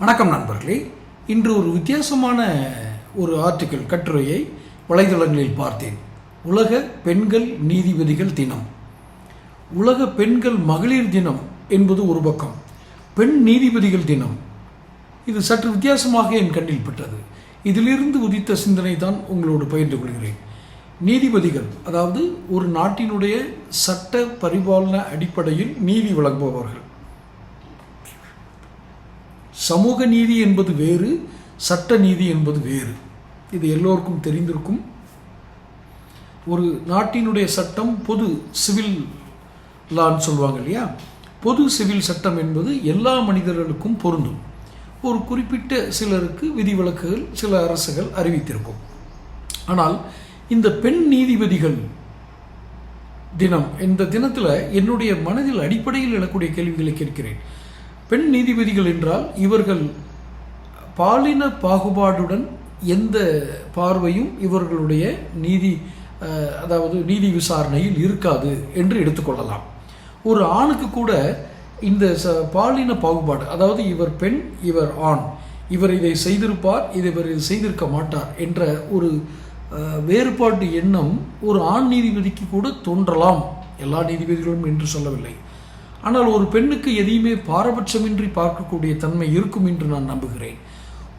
வணக்கம் நண்பர்களே. இன்று ஒரு வித்தியாசமான ஒரு கட்டுரையை வலைதளங்களில் பார்த்தேன். உலக பெண்கள் நீதிபதிகள் தினம். உலக பெண்கள் மகளிர் தினம் என்பது ஒரு பக்கம், பெண் நீதிபதிகள் தினம் இது சற்று வித்தியாசமாக என் கண்ணில் பட்டது. இதிலிருந்து உதித்த சிந்தனை தான் உங்களோடு பகிர்ந்து கொள்கிறேன். நீதிபதிகள், அதாவது ஒரு நாட்டினுடைய சட்ட பரிபாலன அடிப்படையில் நீதி வழங்குபவர்கள். சமூக நீதி என்பது வேறு, சட்ட நீதி என்பது வேறு. இது எல்லோருக்கும் தெரிந்திருக்கும். ஒரு நாட்டினுடைய சட்டம் பொது சிவில் லான்னு சொல்லுவாங்க இல்லையா, பொது சிவில் சட்டம் என்பது எல்லா மனிதர்களுக்கும் பொருந்தும். ஒரு குறிப்பிட்ட சிலருக்கு விதிவிலக்குகள் சில அரசுகள் அறிவித்திருக்கும். ஆனால் இந்த பெண் நீதிபதிகள் தினம், இந்த தினத்தில் என்னுடைய மனதில் அடிப்படையில் எழக்கூடிய கேள்விகளை கேட்கிறேன். பெண் நீதிபதிகள் என்றால் இவர்கள் பாலின பாகுபாடுடன் எந்த பார்வையும் இவர்களுடைய அதாவது நீதி விசாரணையில் இருக்காது என்று எடுத்துக்கொள்ளலாம். ஒரு ஆணுக்கு கூட இந்த பாலின பாகுபாடு, அதாவது இவர் பெண் இவர் ஆண், இவர் இதை செய்திருப்பார் இவர் இதை செய்திருக்க மாட்டார் என்ற ஒரு வேறுபாட்டு எண்ணம் ஒரு ஆண் நீதிபதிக்கு கூட தோன்றலாம். எல்லா நீதிபதிகளும் என்று சொல்லவில்லை. ஆனால் ஒரு பெண்ணுக்கு எதையுமே பாரபட்சமின்றி பார்க்கக்கூடிய தன்மை இருக்கும் என்று நான் நம்புகிறேன்.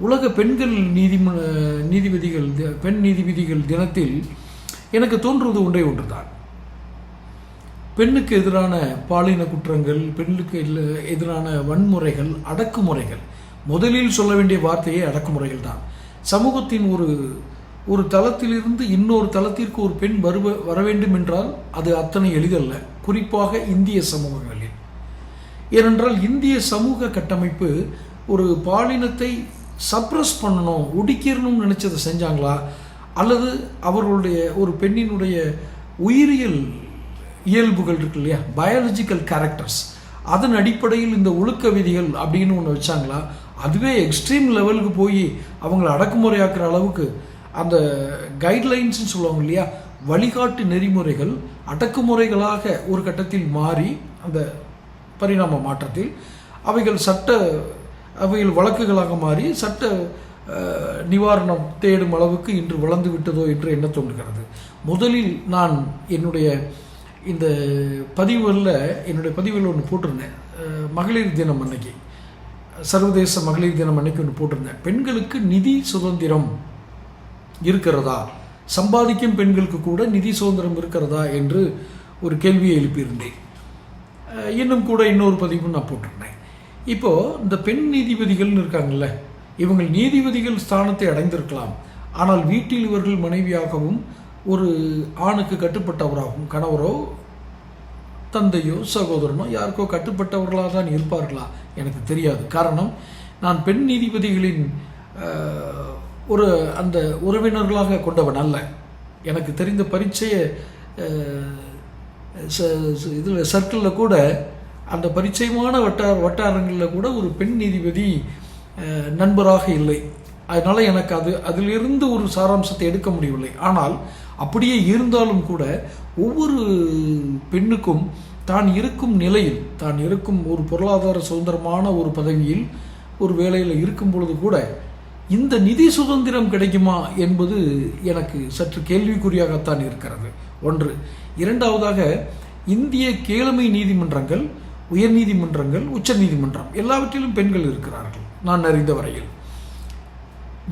உலக பெண்கள் பெண் நீதிபதிகள் தினத்தில் எனக்கு தோன்றுவது ஒன்றுதான். பெண்ணுக்கு எதிரான பாலின குற்றங்கள், பெண்ணுக்கு எதிரான வன்முறைகள், அடக்குமுறைகள், முதலில் சொல்ல வேண்டிய வார்த்தையே அடக்குமுறைகள் தான். சமூகத்தின் ஒரு தளத்திலிருந்து இன்னொரு தளத்திற்கு ஒரு பெண் வர வேண்டும் என்றால் அது அத்தனை எளிதல்ல, குறிப்பாக இந்திய சமூகங்களில். ஏனென்றால் இந்திய சமூக கட்டமைப்பு ஒரு பாலினத்தை சப்ரஸ் பண்ணணும், ஒடுக்கிடணும்னு நினைச்சதை செஞ்சாங்களா, அல்லது அவர்களுடைய ஒரு பெண்ணினுடைய உயிரியல் இயல்புகள் இருக்கு இல்லையா, பயாலஜிக்கல் கேரக்டர்ஸ், அதன் அடிப்படையில் இந்த ஒழுக்க விதிகள் அப்படின்னு ஒன்று வச்சாங்களா, அதுவே எக்ஸ்ட்ரீம் லெவலுக்கு போய் அவங்களை அடக்குமுறையாக்குற அளவுக்கு அந்த கைட்லைன்ஸ்ன்னு சொல்லுவாங்க இல்லையா, வழிகாட்டு நெறிமுறைகள் அடக்குமுறைகளாக ஒரு கட்டத்தில் மாறி அந்த பரிணாம மாற்றத்தில் அவைகள் வழக்குகளாக மாறி சட்ட நிவாரணம் தேடும் அளவுக்கு இன்று வளர்ந்து விட்டதோ என்று எண்ண தோன்றுகிறது. முதலில் நான் என்னுடைய பதிவில் ஒன்று போட்டிருந்தேன். மகளிர் தினம் அன்னைக்கு, சர்வதேச மகளிர் தினம் அன்னைக்கு ஒன்று போட்டிருந்தேன். பெண்களுக்கு நிதி சுதந்திரம் இருக்கிறதா, சம்பாதிக்கும் பெண்களுக்கு கூட நிதி சுதந்திரம் இருக்கிறதா என்று ஒரு கேள்வியை எழுப்பியிருந்தேன். இன்னும் கூட இன்னொரு பதிவும் நான் போட்டிருந்தேன். இப்போது இந்த பெண் நீதிபதிகள்னு இருக்காங்கல்ல, இவங்கள் நீதிபதிகள் ஸ்தானத்தை அடைந்திருக்கலாம். ஆனால் வீட்டில் இவர்கள் மனைவியாகவும் ஒரு ஆணுக்கு கட்டுப்பட்டவராகவும், கணவரோ தந்தையோ சகோதரனோ யாருக்கோ கட்டுப்பட்டவர்களாக தான் இருப்பார்களா எனக்கு தெரியாது. காரணம், நான் பெண் நீதிபதிகளின் அந்த உறவினர்களாக கொண்டவன் அல்ல. எனக்கு தெரிந்த பரீட்சைய இதில் சர்க்கிளில் கூட, அந்த பரிச்சயமான வட்டாரங்களில் கூட ஒரு பெண் நீதிபதி நண்பராக இல்லை. அதனால் எனக்கு அதிலிருந்து ஒரு சாராம்சத்தை எடுக்க முடியவில்லை. ஆனால் அப்படியே இருந்தாலும் கூட ஒவ்வொரு பெண்ணுக்கும் தான் இருக்கும் நிலையில், தான் இருக்கும் ஒரு பொருளாதார சுதந்திரமான ஒரு பதவியில் ஒரு வேலையில் இருக்கும் பொழுது கூட இந்த நிதி சுதந்திரம் கிடைக்குமா என்பது எனக்கு சற்று கேள்விக்குறியாகத்தான் இருக்கிறது. ஒன்று. இரண்டாவதாக, இந்திய கீழமை நீதிமன்றங்கள், உயர் நீதிமன்றங்கள், உச்ச நீதிமன்றம் எல்லாவற்றிலும் பெண்கள் இருக்கிறார்கள். நான் அறிந்த வரையில்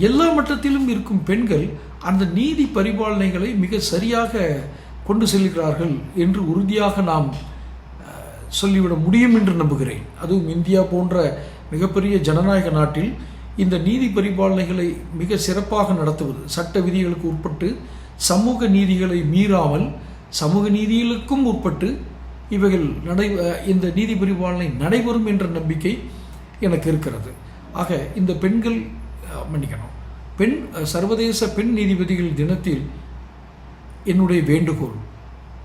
எல்லா மட்டத்திலும் இருக்கும் பெண்கள் அந்த நீதி பரிபாலனைகளை மிக சரியாக கொண்டு செல்கிறார்கள் என்று உறுதியாக நாம் சொல்லிவிட முடியும் என்று நம்புகிறேன். அதுவும் இந்தியா போன்ற மிகப்பெரிய ஜனநாயக நாட்டில் இந்த நீதி பரிபாலனைகளை மிக சிறப்பாக நடத்துவது, சட்ட விதிகளுக்கு உட்பட்டு சமூக நீதிகளை மீறாமல் சமூக நீதிகளுக்கும் உட்பட்டு இவைகள் இந்த நீதி பரிபாலனை நடைபெறும் என்ற நம்பிக்கை எனக்கு இருக்கிறது. ஆக இந்த பெண்கள் சர்வதேச பெண் நீதிபதிகள் தினத்தில் என்னுடைய வேண்டுகோள்,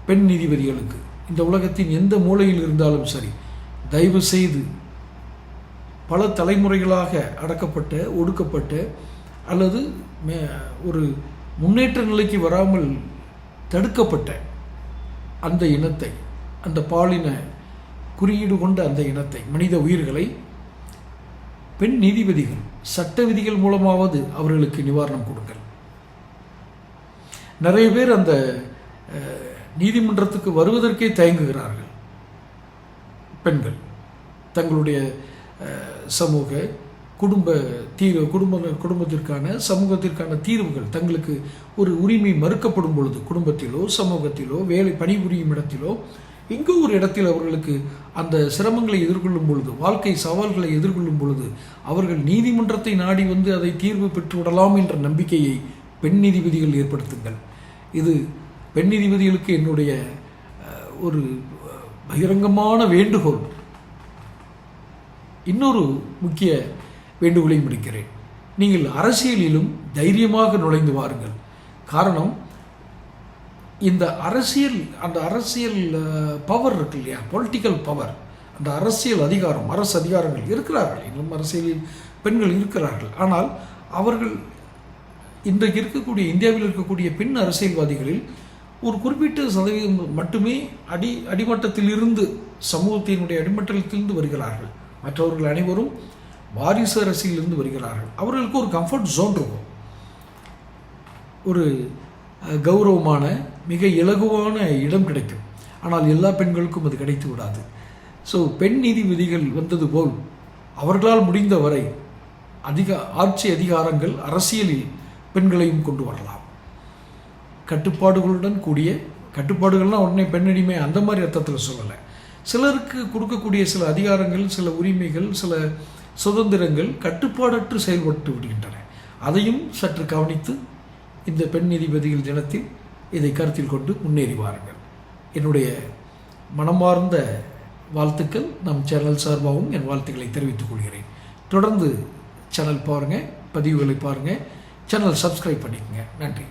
பெண் நீதிபதிகளுக்கு இந்த உலகத்தின் எந்த மூலையில் இருந்தாலும் சரி, தயவு செய்து பல தலைமுறைகளாக அடக்கப்பட்ட, ஒடுக்கப்பட்ட அல்லது ஒரு முன்னேற்ற நிலைக்கு வராமல் தடுக்கப்பட்ட அந்த இனத்தை, அந்த பாலின குறியீடு கொண்ட அந்த இனத்தை, மனித உயிர்களை பெண் நீதிபதிகள் சட்ட விதிகள் மூலமாவது அவர்களுக்கு நிவாரணம் கொடுங்கள். நிறைய பேர் அந்த நீதிமன்றத்துக்கு வருவதற்கே தயங்குகிறார்கள். பெண்கள் தங்களுடைய சமூக குடும்பத்திற்கான சமூகத்திற்கான தீர்வுகள், தங்களுக்கு ஒரு உரிமை மறுக்கப்படும் பொழுது குடும்பத்திலோ சமூகத்திலோ பணிபுரியும் இடத்திலோ எங்கோ ஒரு இடத்தில் அவர்களுக்கு அந்த சிரமங்களை எதிர்கொள்ளும் பொழுது, வாழ்க்கை சவால்களை எதிர்கொள்ளும் பொழுது அவர்கள் நீதிமன்றத்தை நாடி வந்து அதை தீர்வு பெற்றுவிடலாம் என்ற நம்பிக்கையை பெண் நீதிபதிகள் ஏற்படுத்துங்கள். இது பெண் நீதிபதிகளுக்கு என்னுடைய ஒரு பகிரங்கமான வேண்டுகோள். இன்னொரு முக்கிய வேண்டுகோளை முடிக்கிறேன். நீங்கள் அரசியலிலும் தைரியமாக நுழைந்து வாருங்கள். காரணம், இந்த அந்த அரசியல் பவர் இருக்கு இல்லையா, பொலிட்டிக்கல் பவர், அந்த அரசியல் அதிகாரம், அரசு அதிகாரங்கள் இருக்கிறார்கள். இன்னும் அரசியலில் பெண்கள் இருக்கிறார்கள். ஆனால் அவர்கள் இன்றைக்கு இருக்கக்கூடிய இந்தியாவில் இருக்கக்கூடிய பெண் அரசியல்வாதிகளில் ஒரு குறிப்பிட்ட சதவீதம் மட்டுமே அடிமட்டத்திலிருந்து, சமூகத்தினுடைய அடிமட்டத்திலிருந்து வருகிறார்கள். மற்றவர்கள் அனைவரும் வாரிசு அரசியலிருந்து வருகிறார்கள். அவர்களுக்கு ஒரு கம்ஃபர்ட் ஜோன் இருக்கும், ஒரு கௌரவமான மிக இலகுவான இடம் கிடைக்கும். ஆனால் எல்லா பெண்களுக்கும் அது கிடைத்து விடாது. ஸோ பெண் நீதிபதிகள் வந்தது போல் அவர்களால் முடிந்தவரை ஆட்சி அதிகாரங்கள், அரசியலில் பெண்களையும் கொண்டு வரலாம். கட்டுப்பாடுகளுடன் கூடிய, கட்டுப்பாடுகள்லாம் உடனே பெண்ணடிமை அந்த மாதிரி அர்த்தத்தில் சொல்லலை. சிலருக்கு கொடுக்கக்கூடிய சில அதிகாரங்கள், சில உரிமைகள், சில சுதந்திரங்கள் கட்டுப்பாடற்று செயல்பட்டு விடுகின்றன. அதையும் சற்று கவனித்து இந்த பெண் நீதிபதிகள் தினத்தில் இதை கருத்தில் கொண்டு முன்னேறி வாருங்கள். என்னுடைய மனமார்ந்த வாழ்த்துக்கள். நம் சேனல் சார்பாகவும் என் வாழ்த்துக்களை தெரிவித்துக் கொள்கிறேன். தொடர்ந்து சேனல் பாருங்கள், பதிவுகளை பாருங்கள், சேனல் சப்ஸ்கிரைப் பண்ணிக்கோங்க. நன்றி.